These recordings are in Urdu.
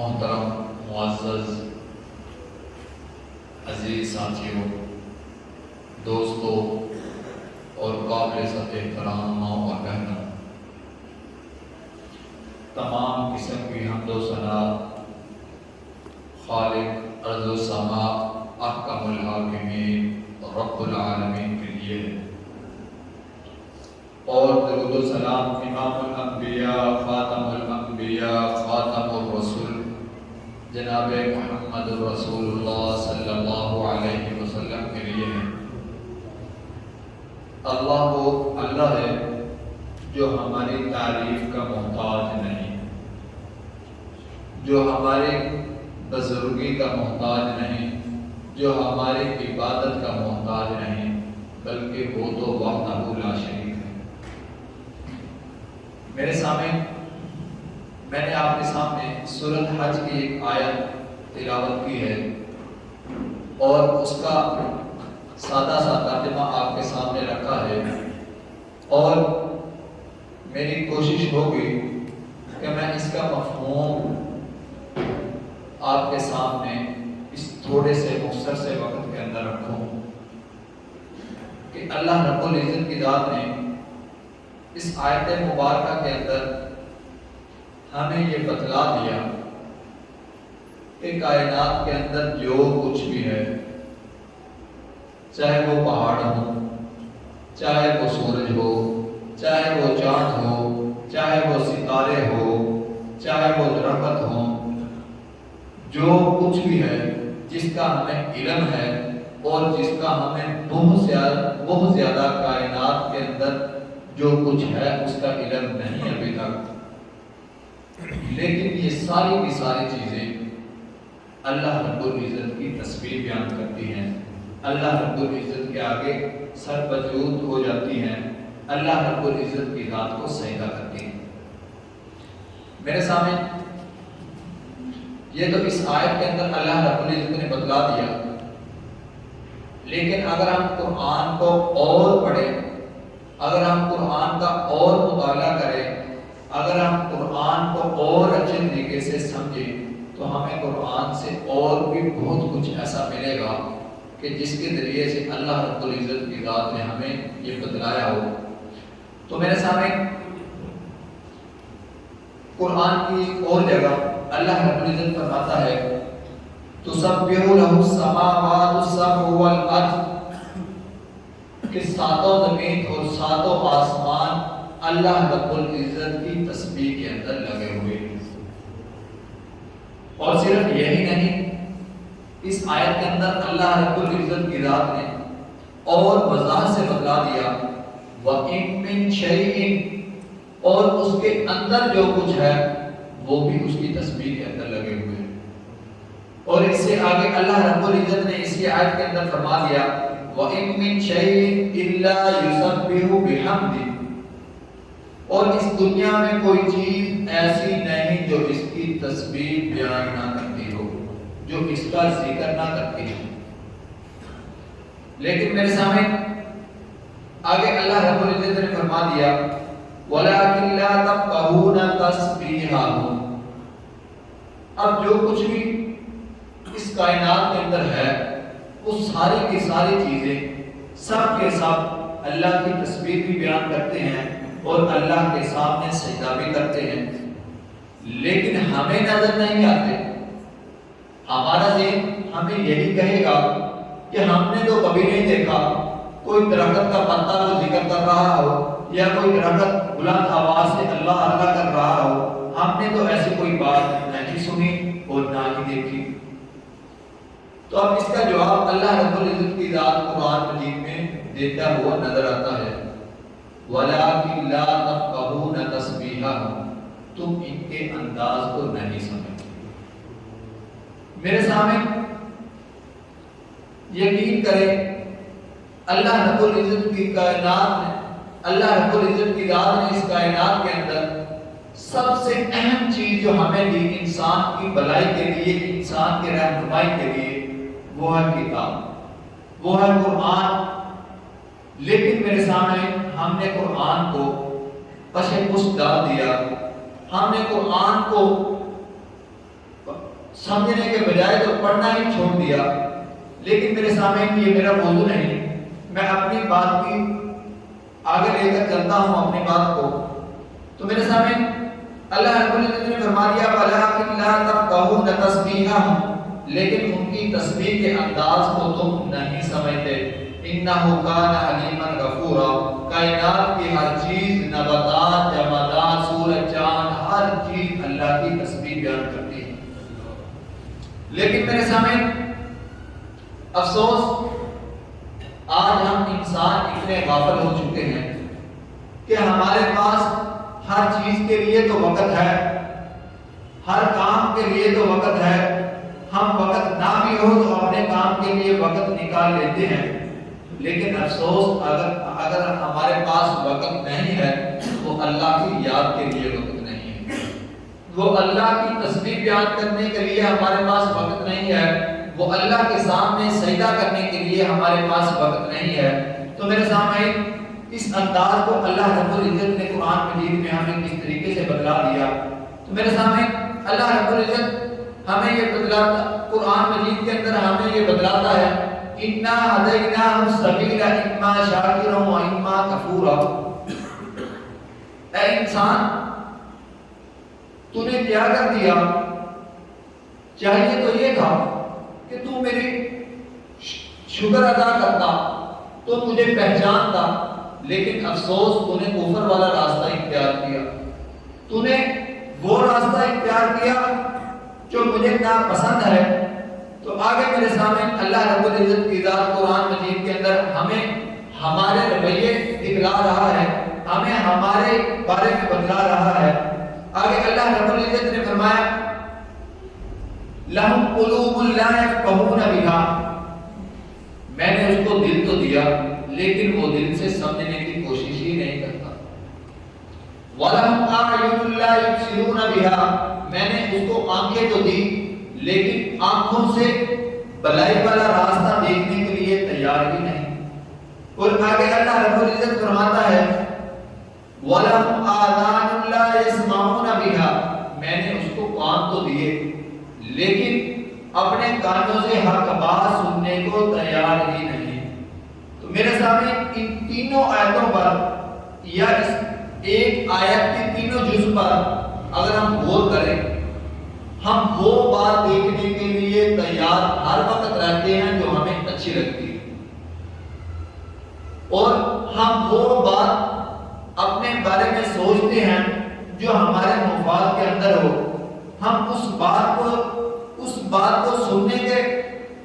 محترم معزز عزیز ساتھیوں، دوستوں اور قابل ذکر احترام ماں اور بہنوں، تمام قسم کی حمد و ثنا خالق ارض و سما احکم الحاکمین رب العالمین کے لیے ہے، اور درود و سلام امام الانبیاء خاتم الانبیاء خاتم الرسول جناب محمد رسول اللہ صلی اللہ علیہ وسلم کے لیے ہے۔ اللہ وہ اللہ ہے جو ہماری تعریف کا محتاج نہیں، جو ہماری بزرگی کا محتاج نہیں، جو ہماری عبادت کا محتاج نہیں، بلکہ وہ تو وحدہ لا شریک ہے۔ میرے سامنے میں نے آپ کے سامنے سورۃ حج کی ایک آیت تلاوت کی ہے اور اس کا سادہ سا ترجمہ آپ کے سامنے رکھا ہے، اور میری کوشش ہوگی کہ میں اس کا مفہوم آپ کے سامنے اس تھوڑے سے مختصر سے وقت کے اندر رکھوں کہ اللہ رب العزت کی ذات نے اس آیت مبارکہ کے اندر ہمیں یہ بتلا دیا کہ کائنات کے اندر جو کچھ بھی ہے، چاہے وہ پہاڑ ہو، چاہے وہ سورج ہو، چاہے وہ چاند ہو، چاہے وہ ستارے ہو، چاہے وہ درخت ہو، جو کچھ بھی ہے جس کا ہمیں علم ہے اور جس کا ہمیں بہت زیادہ کائنات کے اندر جو کچھ ہے اس کا علم نہیں ابھی تک، لیکن یہ ساری کی ساری چیزیں اللہ رب العزت کی تصویر بیان کرتی ہیں، اللہ رب العزت کے آگے سر بجود ہو جاتی ہیں، اللہ رب العزت کی ذات کو سجدہ کرتی ہیں۔ میرے سامنے یہ تو اس آیت کے اندر اللہ رب العزت نے بتلا دیا، لیکن اگر ہم قرآن کو اور پڑھیں، اگر ہم قرآن کا اور مطالعہ کریں، اگر ہم قرآن کو اور اچھے طریقے سے سمجھیں تو ہمیں قرآن سے اور بھی بہت کچھ ایسا ملے گا کہ جس کے ذریعے سے اللہ رب العزت کی ذات نے ہمیں یہ بتلایا ہو۔ تو میرے سامنے قرآن کی اور جگہ اللہ رب العزت فرماتا ہے تسبح له السماوات السبع والارض، کہ ساتوں زمین اور ساتوں آسمان اللہ رب العزت کی تسبیح کے اندر لگے ہوئے ہیں۔ اور صرف یہی نہیں، اس آیت کے اندر اللہ رب العزت کی ذات نے اور وضاحت سے بتلا دیا وَإِن مِّن شَيْءٍ، اور اس کے اندر جو کچھ ہے وہ بھی اس کی تسبیح کے اندر لگے ہوئے ہیں۔ اور اس سے آگے اللہ رب العزت نے اسی آیت کے اندر فرما دیا وَإِن مِّن شَيْءٍ إِلَّا يُسَبِّحُ بِحَمْدِهِ، اور اس دنیا میں کوئی چیز ایسی نہیں جو اس کی تسبیح بیان نہ کرتی ہو، جو اس کا ذکر نہ کرتی ہو۔ لیکن میرے سامنے آگے اللہ رب العزت نے فرما دیا وَلَكِنْ لَا تَفْقَهُونَ تَسْبِيحَهُمْ، اب جو کچھ بھی اس کائنات کے اندر ہے وہ ساری کی ساری چیزیں سب کے سب اللہ کی تسبیح بھی بیان کرتے ہیں اور اللہ کے سامنے سجدہ بھی کرتے ہیں، لیکن ہمیں نظر نہیں آتے۔ ہمارا ذہن ہمیں یہی کہے گا کہ ہم نے تو کبھی نہیں دیکھا کوئی درخت کا پتا کو ذکر کر رہا ہو یا کوئی درخت بلند آواز سے اللہ اللہ کر رہا ہو، ہم نے تو ایسی کوئی بات نہیں سنی اور نہ ہی دیکھی۔ تو اب اس کا جواب اللہ رب العزت کی ذات قرآن مجید میں دیتا ہوا نظر آتا ہے وَلَكِنْ لَا تَفْقَهُونَ تَسْبِيحَهُمْ، تم ان کے انداز کو نہیں سمجھتے۔ میرے سامنے یقین کریں اللہ رب العزت کی کائنات میں، اللہ رب العزت کی ذات نے اس کائنات کے اندر سب سے اہم چیز جو ہمیں دی انسان کی بھلائی کے لیے، انسان کے رہنمائی کے لیے، وہ ہے کتاب، وہ ہے قرآن۔ لیکن میرے سامنے ہم نے قرآن کو پشے پشت ڈال دیا، ہم نے قرآن کو سمجھنے کے بجائے تو پڑھنا ہی چھوڑ دیا۔ لیکن میرے سامنے یہ میرا موضوع نہیں، میں اپنی بات کی آگے لے کر چلتا ہوں اپنی بات کو۔ تو میرے سامنے اللہ رب العزت نے فرما دیا وَلَٰكِن لَا تَفْقَهُونَ تَسْبِيحَهُمْ، لیکن ان کی تسبیح کے انداز کو تم نہیں سمجھتے۔ إِنَّهُ كَانَ حَلِيمًا غَفُورًا، کائنات کی ہر چیز، نباتات، جمادات، سورج، چاند، ہر چیز اللہ کی تسبیح بیان کرتی ہے۔ لیکن میرے سامنے افسوس، آج ہم انسان اتنے غافل ہو چکے ہیں کہ ہمارے پاس ہر چیز کے لیے تو وقت ہے، ہر کام کے لیے تو وقت ہے، ہم وقت نہ بھی ہو تو اپنے کام کے لیے وقت نکال لیتے ہیں۔ لیکن افسوس، اگر ہمارے پاس وقت نہیں ہے تو اللہ کی یاد کے لیے وقت نہیں ہے، وہ اللہ کی تسبیح بیان کرنے کے لیے ہمارے پاس وقت نہیں ہے، وہ اللہ کے سامنے سجدہ کرنے کے لیے ہمارے پاس وقت نہیں ہے۔ تو میرے سامنے اس انداز کو اللہ رب العزت نے قرآن مجید میں ہمیں کس طریقے سے بدلا دیا۔ تو میرے سامنے اللہ رب العزت ہمیں یہ بدلاتا، قرآن مجید کے اندر ہمیں یہ بدلاتا ہے اِنَّا هَدَيْنَاهُ السَّبِيلَ إِمَّا شَاكِرًا وَإِمَّا كَفُورًا۔ اے انسان، تو نے کیا کر دیا؟ چاہیے تو یہ تھا کہ تو میری شکر ادا کرتا، تو مجھے پہچانتا، لیکن افسوس تو نے کفر والا راستہ اختیار کیا، تو نے وہ راستہ اختیار کیا جو مجھے ناپسند ہے۔ تو آگے میرے سامنے اللہ رب العزت کی ذات قرآن مجید کے اندر ہمیں ہمارے رویے دکھلا رہا ہے، ہمیں ہمارے بارے میں بتلا رہا ہے۔ آگے اللہ رب العزت نے فرمایا لَهُمْ قُلُوبٌ لَا يَفْقَهُونَ بِهَا، میں نے اس کو دل تو دیا لیکن وہ دل سے سمجھنے کی کوشش ہی نہیں کرتا۔ وَلَهُمْ أَعْيُنٌ لَا يُبْصِرُونَ بِهَا، میں نے اس کو آنکھیں تو دی لیکن آنکھوں سے بلائی والا راستہ دیکھنے کے لیے تیار ہی نہیں۔ اور آگے اللہ رب العزت فرماتا ہے وَلَهُمْ آذَانٌ لَا يَسْمَعُونَ بِهَا، میں نے اس کو کان تو دیے لیکن اپنے کانوں سے حق بات سننے کو تیار ہی نہیں۔ تو میرے سامنے ان تینوں آیتوں پر یا اس ایک آیت کے تینوں جز پر اگر ہم غور کریں، ہم وہ بات دیکھنے کے لیے تیار ہر وقت رہتے ہیں جو ہمیں اچھی لگتی ہے، اور ہم وہ بات اپنے بارے میں سوچتے ہیں جو ہمارے مفاد کے اندر ہو، ہم اس بات کو سننے کے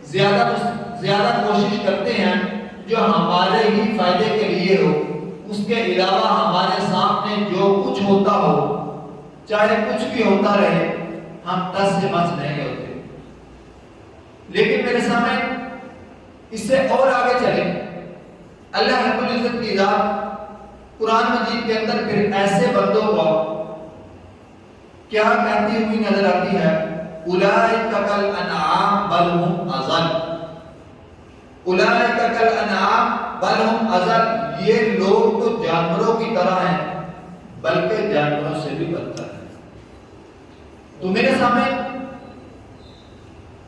زیادہ کوشش کرتے ہیں جو ہمارے ہی فائدے کے لیے ہو، اس کے علاوہ ہمارے سامنے جو کچھ ہوتا ہو، چاہے کچھ بھی ہوتا رہے، ہم دس سے مس نہیں ہوتے۔ لیکن میرے سامنے اس سے اور آگے چلیں، اللہ رب العزت کی ذات قرآن مجید کے اندر پھر ایسے بندوں کو کیا کہتی ہوئی نظر آتی ہے اولئک کالانعام بل هم اضل، اولئک کالانعام بل هم اضل، یہ لوگ تو جانوروں کی طرح ہیں بلکہ جانوروں سے بھی بدتر ہیں۔ تو میرے سامنے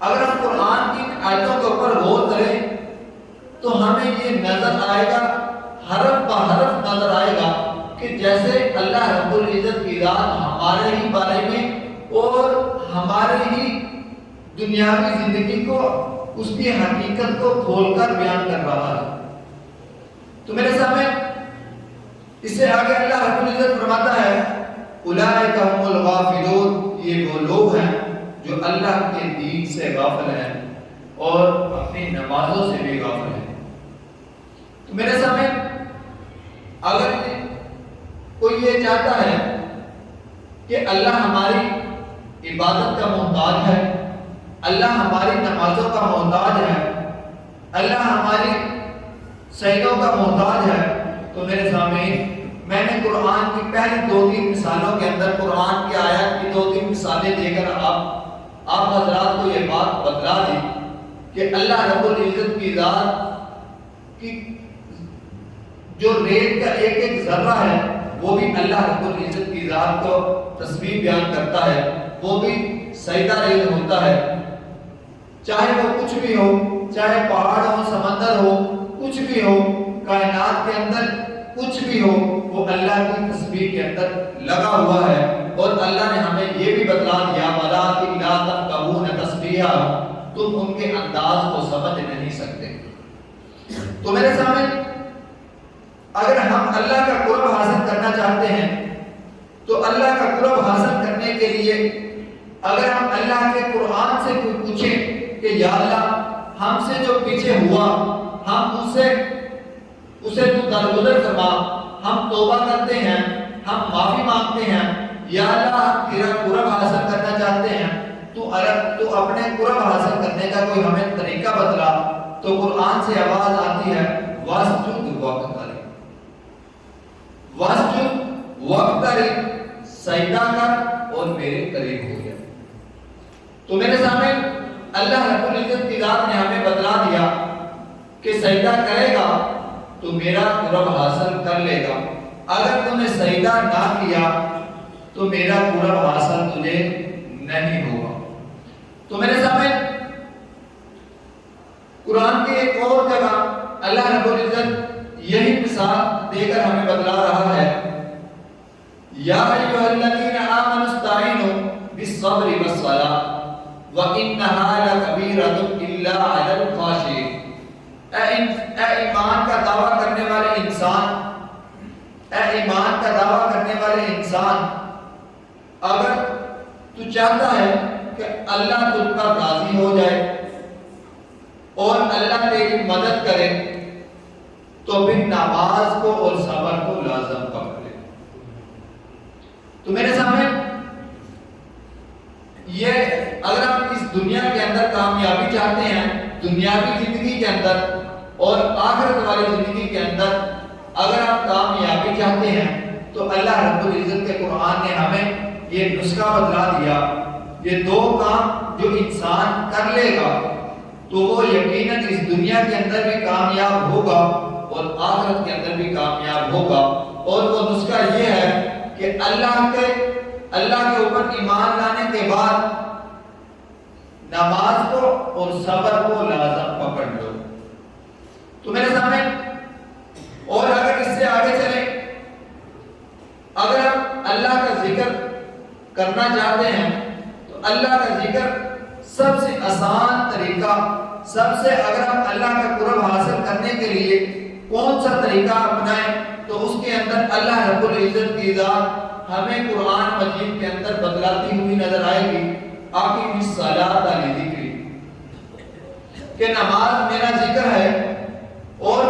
اگر ہم قرآن کی آیتوں کے اوپر غور کریں تو ہمیں یہ نظر آئے گا، حرف بہ حرف نظر آئے گا کہ جیسے اللہ رب العزت کی ذات ہمارے ہی بارے میں اور ہمارے ہی دنیاوی زندگی کو، اس کی حقیقت کو کھول کر بیان کر رہا ہے۔ تو میرے سامنے اس سے آگے اللہ رب العزت فرماتا ہے اولئک هم الغافلون، یہ وہ لوگ ہیں جو اللہ کے دین سے غافل ہیں اور اپنی نمازوں سے بھی غافل ہیں۔ تو میرے سامنے اگر کوئی یہ چاہتا ہے کہ اللہ ہماری عبادت کا محتاج ہے، اللہ ہماری نمازوں کا محتاج ہے، اللہ ہماری سجدوں کا محتاج ہے، تو میرے سامنے میں نے قرآن کی پہلی 2-3 مثالوں کے اندر قرآن کی آیات کی 2-3 مثالیں دے کر آپ حضرات کو یہ بات بتلا دی کہ اللہ رب العزت کی ذات کی جو ریت کا ایک ذرہ ہے وہ بھی اللہ رب العزت کی ذات کو تسبیح بیان کرتا ہے۔ وہ بھی سجدہ ریز ہوتا ہے، چاہے وہ کچھ بھی ہو، چاہے پہاڑ ہو، سمندر ہو، کچھ بھی ہو، کائنات کے اندر کچھ بھی ہو، وہ اللہ کی تسبیح کے اندر لگا ہوا ہے۔ اور اللہ نے ہمیں یہ بھی بتلا دیا وَلَٰكِن لَا تَفْقَهُونَ تَسْبِيحَهُمْ، تم ان کے انداز کو سمجھ نہیں سکتے۔ تو میرے سامنے اگر ہم اللہ کا قرب حاصل کرنا چاہتے ہیں تو اللہ کا قرب حاصل کرنے کے لیے اگر ہم اللہ کے قرآن سے کوئی پوچھیں کہ یا اللہ ہم سے جو پیچھے ہوا ہم اسے تو درگزر فرما، ہم توبہ کرتے ہیں، ہم معافی مانگتے ہیں، یا اللہ ہم تیرا قرب حاصل کرنا چاہتے ہیں، تو اپنے قرب حاصل کرنے کا کوئی ہمیں طریقہ بتلا۔ تو قرآن سے آواز آتی ہے واسجد وقترب، واسجد وقترب، سجدہ کر اور میرے قریب ہو جا۔ تو میرے سامنے اللہ رب العزت کی ذات نے ہمیں بتلا دیا کہ سجدہ کرے گا تو میرا قرب حاصل کر لے گا، اگر تم نے سجدہ نہ کیا تو میرا قرب حاصل تجھے نہیں ہوگا۔ تو میرے سامنے قرآن کی ایک اور جگہ اللہ رب العزت یہی مثال دے کر ہمیں بتلا رہا ہے، یا ایھا الذین آمنوا استعینوا بالصبر والصلاۃ وَإِنَّهَا لَكَبِیرَةٌ إِلَّا عَلَى الْخَاشِعِینَ۔ اے ایمان کا دعویٰ کرنے والے انسان، اے ایمان کا دعویٰ کرنے والے انسان، اگر تو چاہتا ہے کہ اللہ تجھ پر راضی ہو جائے اور اللہ تیری مدد کرے تو پھر نماز کو اور صبر کو لازم پکڑ لے۔ تو میرے سامنے یہ اگر ہم اس دنیا کے اندر کامیابی چاہتے ہیں، دنیاوی زندگی کے اندر اور آخرت والی زندگی کے اندر اگر ہم کامیابی چاہتے ہیں تو اللہ رب العزت کے قرآن نے ہمیں یہ نسخہ بتلا دیا، یہ دو کام جو انسان کر لے گا تو وہ یقیناً اس دنیا کے اندر بھی کامیاب ہوگا اور آخرت کے اندر بھی کامیاب ہوگا۔ اور وہ نسخہ یہ ہے کہ اللہ کے اوپر ایمان لانے کے بعد نماز کو اور صبر کو لازم پکڑ لو۔ تو میرے سامنے اور اگر اس سے آگے چلیں، اگر ہم اللہ کا ذکر کرنا چاہتے ہیں تو اللہ کا ذکر سب سے آسان طریقہ، اگر ہم اللہ کا قرب حاصل کرنے کے لیے کون سا طریقہ اپنائیں تو اس کے اندر اللہ رب العزت کی ذات ہمیں قرآن مجید کے اندر بتلاتی ہوئی نظر آئے گی، اقیم الصلاۃ لذکری، کہ نماز میرا ذکر ہے۔ اور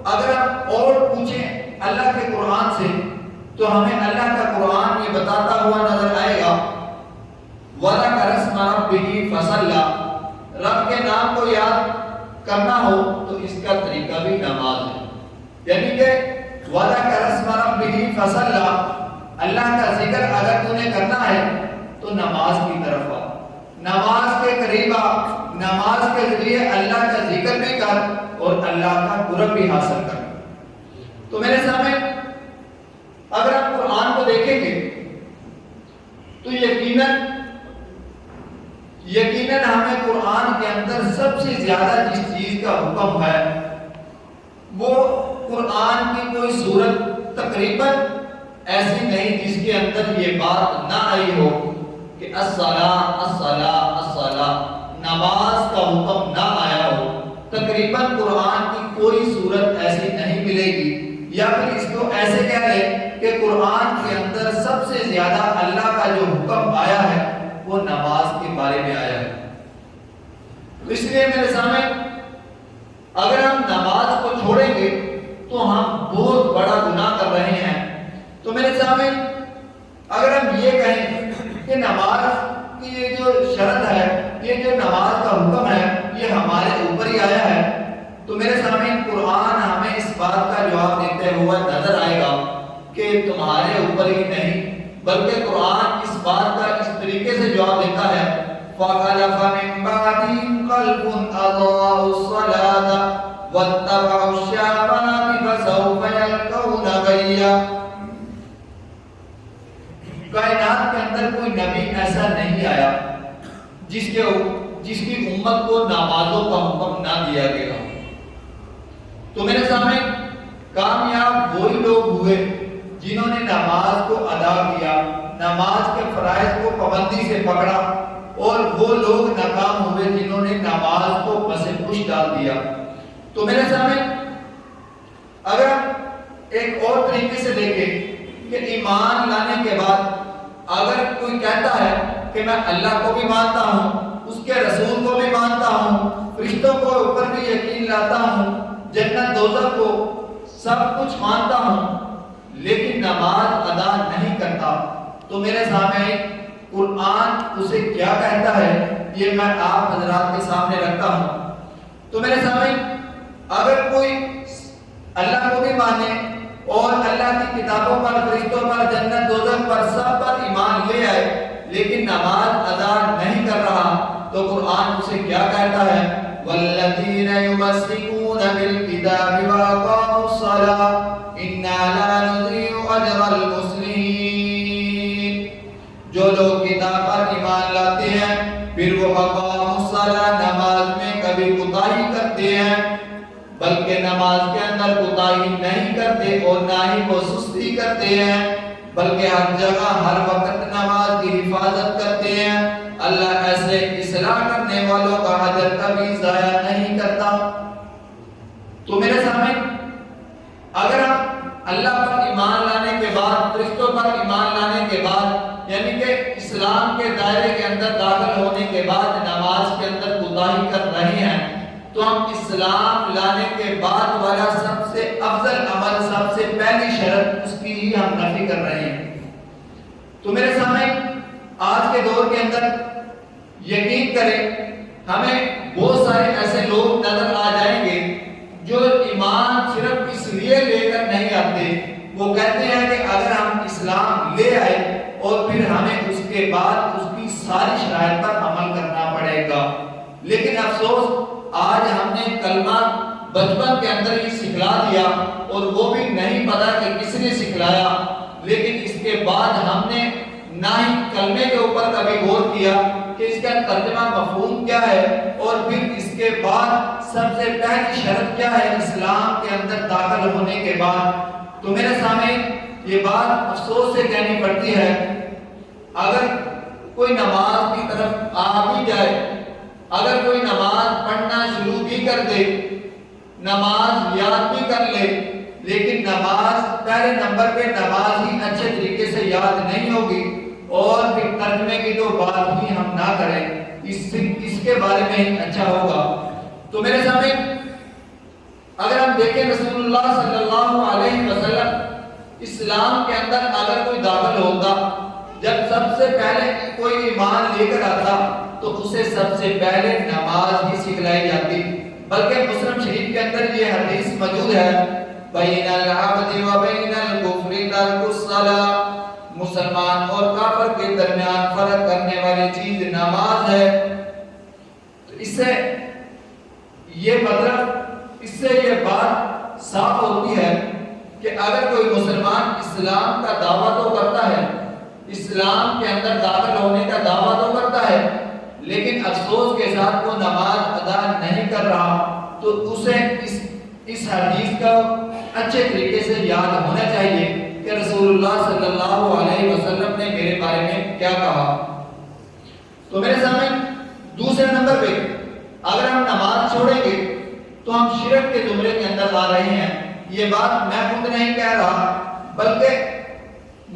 اگر ہم اور پوچھیں اللہ کے قرآن سے تو ہمیں اللہ کا قرآن یہ بتاتا ہوا نظر آئے گا وَذَكَرَ اسْمَ رَبِّهِ فَصَلَّى، رب کے نام کو یاد کرنا ہو تو اس کا طریقہ بھی نماز ہے، یعنی کہ وَذَكَرَ اسْمَ رَبِّهِ فَصَلَّى، اللہ کا ذکر اگر تو نے کرنا ہے تو نماز کی طرف آ، نماز کے قریب آ، نماز کے ذریعے اللہ کا ذکر بھی کر اور اللہ کا قرب بھی حاصل کر۔ تو میرے سامنے اگر آپ قرآن کو دیکھیں گے تو یقیناً ہمیں قرآن کے اندر سب سے زیادہ جس چیز کا حکم ہے وہ قرآن کی کوئی صورت تقریباً ایسی نہیں جس کے اندر یہ بات نہ آئی ہو کہ الصلاۃ الصلاۃ الصلاۃ، نماز کا حکم نہ آیا ہو۔ تقریباً قرآن کی کوئی صورت ایسی نہیں ملے گی، یا پھر اس کو ایسے کہہ لیں کہ قرآن کے اندر سب سے زیادہ اللہ کا جو حکم آیا ہے وہ نماز کے بارے میں آیا ہے۔ اس لیے میرے سامنے اگر ہم نماز کو چھوڑیں گے تو ہم بہت بڑا گناہ کر رہے ہیں۔ تو میرے سامنے اگر ہم یہ کہیں کہ نماز کی یہ جو شرط ہے، یہ جو نماز کا حکم ہے یہ ہمارے اوپر ہی آیا ہے، تو میرے سامنے قرآن ہمیں اس بات کا جواب دیتے ہوئے نظر آئے گا کہ تمہارے اوپر ہی نہیں، بلکہ قرآن اس بات کا اس طریقے سے جواب دیتا ہے فَخَلَفَ مِن بَعْدِهِمْ خَلْفٌ أَضَاعُوا الصَّلَاةَ وَاتَّبَعُوا الشَّهَوَاتِ فَسَوْفَ يَلْقَوْنَ غَيًّا۔ کائنات کے اندر کوئی نبی ایسا نہیں جس کی امت کو نمازوں کا حکم نہ دیا گیا. تو میرے سامنے کامیاب وہی لوگ ہوئے جنہوں نے نماز کو ادا کیا، نماز کے فرائض کو پابندی سے پکڑا، اور وہ لوگ ناکام ہوئے جنہوں نے نماز کو پس پش ڈال دیا. تو میرے سامنے اگر ایک اور طریقے سے دیکھیں کہ ایمان لانے کے بعد اگر کوئی کہتا ہے کہ میں اللہ کو بھی مانتا ہوں، اس کے رسول کو بھی مانتا ہوں، فرشتوں کو اوپر بھی یقین لاتا ہوں، جنت دوزخ کو سب کچھ مانتا ہوں، لیکن نماز ادا نہیں کرتا، تو میرے سامنے قرآن اسے کیا کہتا ہے یہ میں آپ حضرات کے سامنے رکھتا ہوں. تو میرے سامنے اگر کوئی اللہ کو بھی مانے اور اللہ کی کتابوں پر، فرشتوں پر، جنت دوزخ پر، سب پر ایمان لے آئے، لیکن نماز ادا نہیں کر رہا، تو قرآن اسے کیا کہتا ہے؟ والذین یمسکون بالکتاب واقاموا الصلاۃ انا لا نضیع اجر المصلین. جو لوگ کتاب پر ایمان لاتے ہیں پھر وہ اقاموا الصلاۃ، نماز میں کبھی کوتاہی کرتے ہیں، بلکہ نماز کے اندر کوتاہی نہیں کرتے اور نہ ہی وہ سستی کرتے ہیں، بلکہ ہر جگہ ہر وقت نماز کی حفاظت کرتے ہیں، اللہ ایسے اصلاح کرنے والوں کا اجر کبھی ضائع نہیں کرتا. تو میرے سامنے اگر ہم اللہ پر ایمان لانے کے بعد، فرشتوں پر ایمان لانے کے بعد، یعنی کہ اسلام کے دائرے کے اندر داخل ہونے کے بعد نماز کے اندر کوتاہی کر رہے ہیں، تو ہم اسلام لانے کے بعد والا سب سے افضل عمل، سب سے پہلی شرط اس کی ہی ہم نفی کر رہے ہیں. تو میرے سامنے آج کے دور کے اندر یقین کریں ہمیں بہت سارے ایسے لوگ نظر آ جائیں گے جو ایمان صرف اس لیے لے کر نہیں آتے، وہ کہتے ہیں کہ اگر ہم اسلام لے آئے اور پھر ہمیں اس کے بعد اس کی ساری شرائط پر عمل کرنا پڑے گا. لیکن افسوس آج ہم نے کلمہ بچپن کے اندر ہی سکھلا دیا اور وہ بھی نہیں پتا کہ کس نے سکھلایا، لیکن اس کے بعد ہم نے نہ ہی کلمے کے اوپر کبھی غور کیا کہ اس کا ترجمہ مفہوم کیا ہے، اور پھر اس کے بعد سب سے پہلی شرط کیا ہے اسلام کے اندر داخل ہونے کے بعد. تو میرے سامنے یہ بات افسوس سے کہنی پڑتی ہے، اگر کوئی نماز کی طرف آ بھی جائے، اگر کوئی نماز پڑھنا شروع بھی کر دے، نماز یاد بھی کر لے، لیکن نماز پہلے نمبر پہ نماز ہی اچھے طریقے سے یاد نہیں ہوگی، اور پھر ترجمے کی تو بات ہی ہم نہ کریں، اس کے بارے میں ہی اچھا ہوگا. تو میرے سامنے اگر ہم دیکھیں رسول اللہ صلی اللہ علیہ وسلم اسلام کے اندر اگر کوئی داخل ہوتا، جب سب سے پہلے کوئی ایمان لے کر آتا تو اسے سب سے پہلے نماز ہی سکھلائی جاتی. بلکہ مسلم شریف کے اندر یہ حدیث موجود ہے، بین العبد و بین الکفر ترک الصلاۃ، مسلمان اور کافر کے درمیان فرق کرنے والی چیز نماز ہے. تو اس سے یہ بات صاف ہوتی ہے کہ اگر کوئی مسلمان اسلام کا دعویٰ تو کرتا ہے، اسلام کے اندر داخل ہونے کا دعویٰ تو کرتا ہے، لیکن افسوس کے ساتھ وہ نماز ادا نہیں کر رہا، تو اسے اس حدیث کا اچھے طریقے سے یاد ہونا چاہیے کہ رسول اللہ صلی اللہ علیہ وسلم نے میرے بارے میں کیا کہا. تو میرے سامنے دوسرے نمبر پہ اگر ہم نماز چھوڑیں گے تو ہم شرک کے زمرے کے اندر آ رہے ہیں. یہ بات میں خود نہیں کہہ رہا، بلکہ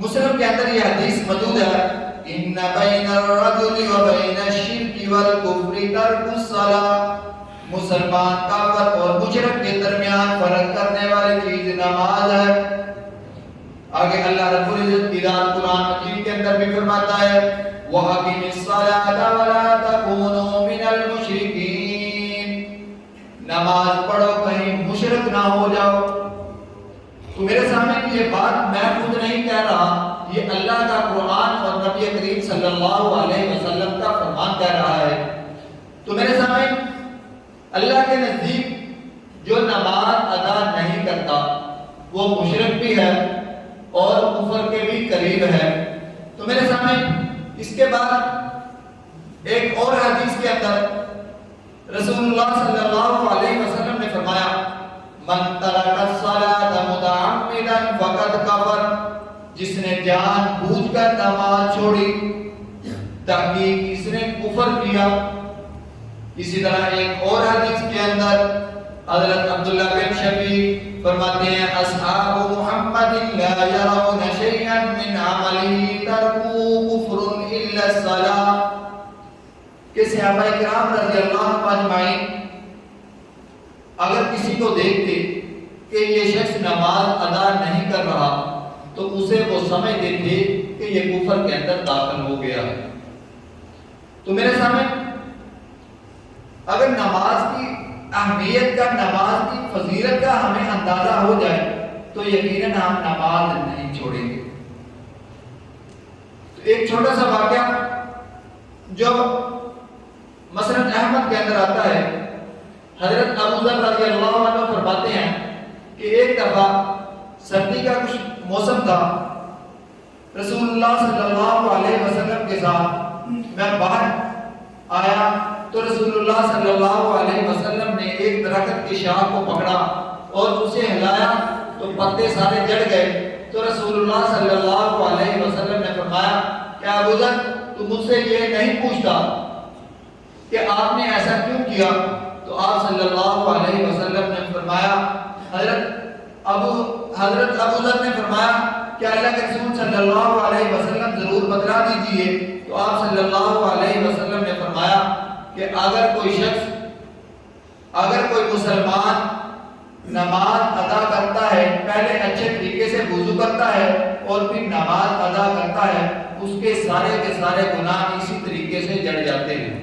مسلم کے اندر یہ حدیث موجود ہے، ان بین الرجل و بین الشرک والکفر ترک الصلاۃ، مسلمان کافر اور مشرک کے درمیان فرق کرنے والی چیز نماز ہے. آگے اللہ رب العزت قرآن مجید کے اندر بھی فرماتا ہے وَأَقِمِ الصَّلَاةَ وَلَا تَكُونُوا مِنَ الْمُشْرِكِينَ، نماز پڑھو کہیں مشرک نہ ہو جاؤ. تو میرے سامنے یہ بات میں خود نہیں کہہ رہا، یہ اللہ کا قرآن اور نبی کریم صلی اللہ علیہ وسلم کا فرمان کہہ رہا ہے. تو میرے سامنے اللہ کے نزدیک جو نماز ادا نہیں کرتا وہ مشرک بھی ہے اور کفر کے بھی قریب ہے. تو میرے سامنے اس کے بعد ایک اور حدیث کے اندر رسول اللہ صلی اللہ علیہ وسلم نے فرمایا من ترک الصلاۃ متعمدا فقد کفر، جس نے جان بوجھ کر نماز چھوڑی تحقیق اس نے کفر کیا۔ اسی طرح ایک اور حدیث کے اندر حضرت عبداللہ بن شقیق فرماتے ہیں اصحاب محمد لا يرون شيئا من عمله تركوا كفر الا الصلاۃ، کہ صحابہ کرام رضی اللہ عنہم اجمعین اگر کسی کو دیکھتے کہ یہ شخص نماز ادا نہیں کر رہا تو اسے وہ سمجھتے تھے کہ یہ کفر کے اندر داخل ہو گیا ہے۔ تو میرے سامنے اگر نماز کی اہمیت کا، نماز کی فضیلت کا ہمیں اندازہ ہو جائے تو یقیناً ہم نماز نہیں چھوڑیں گے۔ تو ایک چھوٹا سا واقعہ جو مسند احمد کے اندر آتا ہے، حضرت ابو ذر رضی اللہ عنہ فرماتے ہیں کہ ایک دفعہ سردی کا کچھ موسم تھا، رسول اللہ صلی اللہ علیہ وسلم کے ساتھ میں باہر آیا تو رسول اللہ صلی اللہ علیہ وسلم نے ایک درخت کی شاخ کو پکڑا اور اسے ہلایا تو پتے سارے جڑ گئے۔ تو رسول اللہ صلی اللہ علیہ وسلم نے فرمایا کہ ابو ذر تو مجھ سے یہ نہیں پوچھتا کہ آپ نے ایسا کیوں کیا؟ تو آپ صلی اللہ علیہ وسلم نے فرمایا حضرت ابو ذر نے فرمایا کہ اللہ کے رسول صلی اللہ علیہ وسلم ضرور بتلا دیجئے۔ تو آپ صلی اللہ علیہ وسلم نے فرمایا کہ اگر کوئی مسلمان نماز ادا کرتا ہے، پہلے اچھے طریقے سے وضو کرتا ہے اور پھر نماز ادا کرتا ہے، اس کے سارے گناہ اسی طریقے سے جڑ جاتے ہیں۔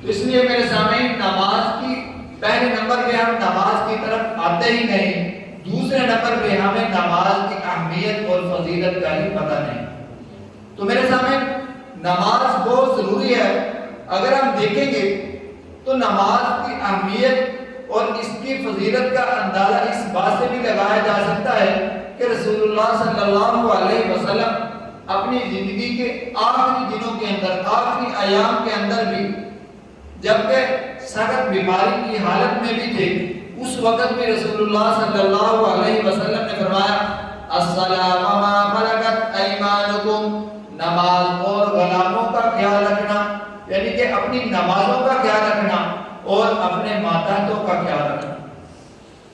تو اس لیے میرے سامنے نماز کی پہلے نمبر پہ ہم نماز کی طرف آتے ہی نہیں، دوسرے نمبر پہ ہمیں نماز کی اہمیت اور فضیلت کا ہی پتہ نہیں۔ تو میرے سامنے نماز بہت ضروری ہے۔ اگر ہم دیکھیں گے تو نماز کی اہمیت اور اس کی فضیلت کا اندازہ اس بات سے بھی لگایا جا سکتا ہے کہ رسول اللہ صلی اللہ علیہ وسلم اپنی زندگی کے آخری دنوں کے اندر، آخری ایام کے اندر بھی جبکہ سخت بیماری کی حالت میں بھی تھے، اس وقت میں رسول اللہ صلی اللہ علیہ وسلم نے فرمایا الصلاۃ وما ملکت ایمانکم، نماز اور غلاموں کا خیال رکھنا، یعنی کہ اپنی نمازوں کا خیال رکھنا اور اپنے ماتحتوں کا خیال رکھنا۔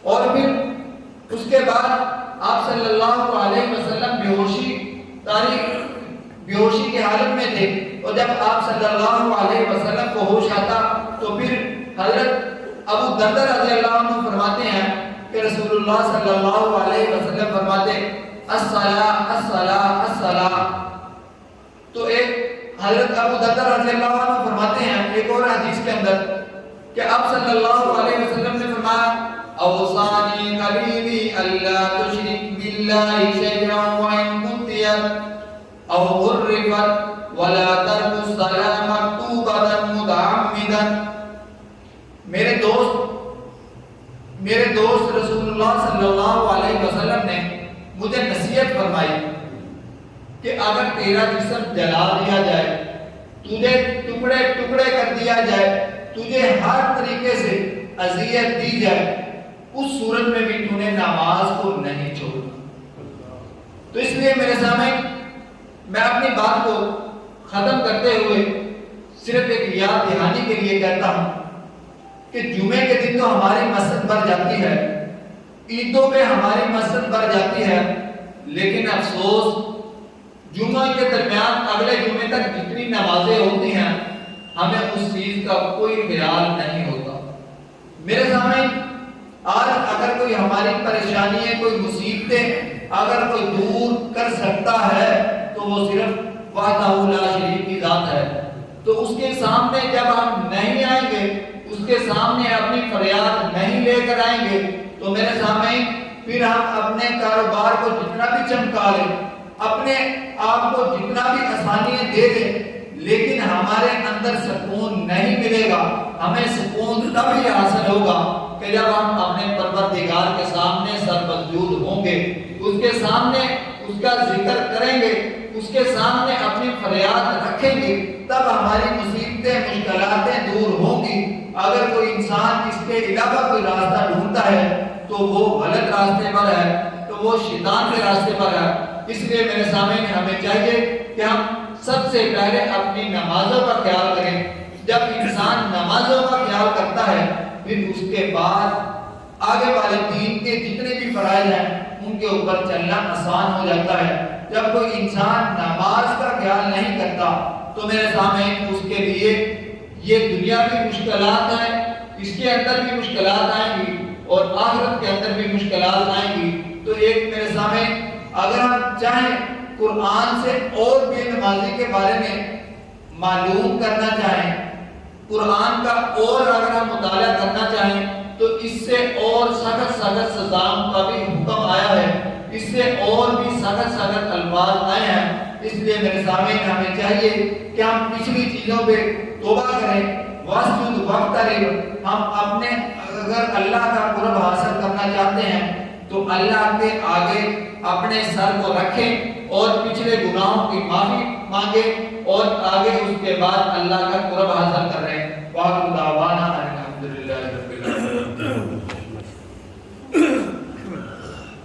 اور پھر اس کے بعد آپ صلی اللہ علیہ وسلم بیہوشی کی حالت میں تھے، اور جب آپ صلی اللہ علیہ وسلم کو ہوش آتا تو پھر حضرت ابو دردہ رضی اللہ عنہ فرماتے ہیں کہ رسول اللہ صلی اللہ علیہ وسلم فرماتے الصلاۃ الصلاۃ الصلاۃ۔ تو ایک حضرت ابو دردہ رضی اللہ عنہ فرماتے ہیں ایک اور حدیث کے اندر کہ آپ صلی اللہ علیہ وسلم نے فرمایا اوصانی خلیلی اللہ تشرک باللہ شیئا وان کنت او غرفت ولا ترک الصلاۃ مکتوبۃ متعمدا۔ میرے دوست رسول اللہ صلی اللہ علیہ وسلم نے مجھے نصیحت فرمائی کہ اگر تیرا جسم جلا دیا جائے، تجھے ٹکڑے ٹکڑے کر دیا جائے، تجھے ہر طریقے سے اذیت دی جائے، اس صورت میں بھی تو نے نماز کو نہیں چھوڑنا۔ تو اس لیے میرے سامنے میں اپنی بات کو ختم کرتے ہوئے صرف ایک یاد دہانی کے لیے کہتا ہوں کہ جمعے کے دن تو ہماری مسجد بھر جاتی ہے، عیدوں میں ہماری مسجد بھر جاتی ہے، لیکن افسوس جمعہ کے درمیان اگلے جمعے تک جتنی نمازیں ہوتی ہیں ہمیں اس چیز کا کوئی خیال نہیں ہوتا۔ میرے سامنے آج اگر کوئی ہماری پریشانی ہے، کوئی مصیبتیں اگر کوئی دور کر سکتا ہے تو وہ صرف وحدہ لا شریک کی ذات ہے۔ تو اس کے سامنے جب ہم نہیں آئیں گے، اس کے سامنے اپنی فریاد نہیں لے کر آئیں گے تو میرے سامنے پھر ہم اپنے کاروبار کو جتنا بھی چمکا لیں، اپنے آپ کو جتنا بھی آسانیاں دے دیں، لیکن ہمارے اندر سکون نہیں ملے گا۔ ہمیں سکون تب ہی حاصل ہوگا کہ جب ہم اپنے پروردگار کے سامنے سرمسجود ہوں گے، اس کے سامنے اس کا ذکر کریں گے، اس کے سامنے اپنی فریاد رکھیں گے، تب ہماری مصیبتیں مشکلاتیں دور ہوں گی۔ اگر کوئی انسان اس کے علاوہ کوئی راستہ ڈھونڈتا ہے تو وہ غلط راستے پر ہے، تو وہ شیطان کے راستے پر ہے۔ اس لیے میرے سامنے ہمیں چاہیے کہ ہم سب سے پہلے اپنی نمازوں کا خیال کریں۔ جب انسان نمازوں کا خیال کرتا ہے پھر اس کے بعد آگے والے دین کے جتنے بھی فرائض ہیں ان کے اوپر چلنا آسان ہو جاتا ہے۔ جب کوئی انسان نماز کا خیال نہیں کرتا تو میرے سامنے اس کے لیے یہ دنیا بھی مشکلات ہیں، اس کے اندر بھی مشکلات آئیں گی اور آخرت کے اندر بھی مشکلات آئیں گی۔ تو ایک میرے سامنے اگر ہم چاہیں قرآن سے اور بے نمازی کے بارے میں معلوم کرنا چاہیں، قرآن کا اور اگر ہم مطالعہ کرنا چاہیں تو اس سے اور سخت سخت سزاؤں کا بھی حکم آیا ہے، اس سے اور بھی سخت سخت الفاظ آئے ہیں۔ اس لیے میرے سامنے ہمیں چاہیے کہ ہم پچھلی چیزوں پہ توبہ کریں، واسجد واقترب۔ ہم اپنے اگر اللہ کا قرب حاصل کرنا چاہتے ہیں تو اللہ کے آگے اپنے سر کو رکھیں اور پچھلے گناہوں کی معافی مانگیں اور آگے اس کے بعد اللہ کا قرب حاصل کریں۔